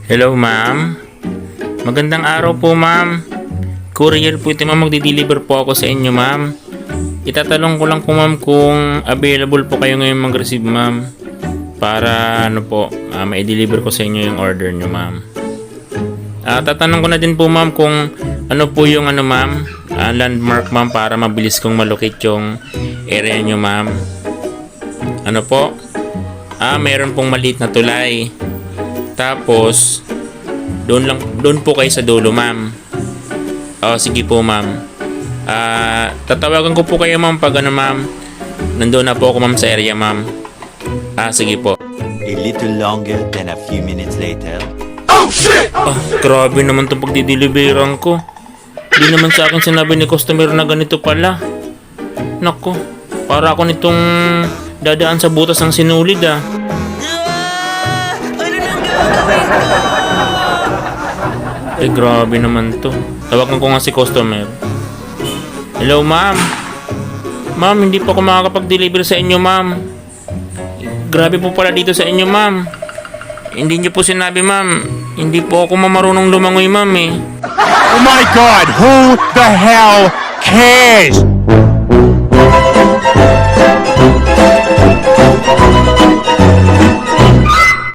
Hello, ma'am. Magandang araw po, ma'am. Courier po ito, ma'am. Magdi-deliver po ako sa inyo, ma'am. Itatanong ko lang po, ma'am, kung available po kayo ngayon mag-receive, ma'am. Para, ma-deliver ko sa inyo yung order nyo, ma'am. Tatanong ko na din po, ma'am, kung ano po yung, ma'am, landmark, ma'am, para mabilis kong malocate yung area nyo, ma'am. Ano po? Mayroon pong maliit na tulay. Tapos, doon po kayo sa dulo, ma'am. Sige po, ma'am. Tatawagan ko po kayo, ma'am, pag ma'am, nandoon na po ako, ma'am, sa area, ma'am. Sige po. A little longer than a few minutes later. Oh shit! Grabe naman itong pagdideliveran ko. Di naman sa akin sinabi ni customer na ganito pala. Nako, para ako nitong dadaan sa butas ng sinulid, Ano nang gagawin ko? Grabe naman to. Tawagan ko nga si customer. Hello, ma'am. Ma'am, hindi po ako makakapag-deliver sa inyo, ma'am. Grabe po pala dito sa inyo, ma'am. Hindi niyo po sinabi, ma'am. Hindi po ako marunong lumangoy, ma'am, eh. Oh my god, who the hell cares?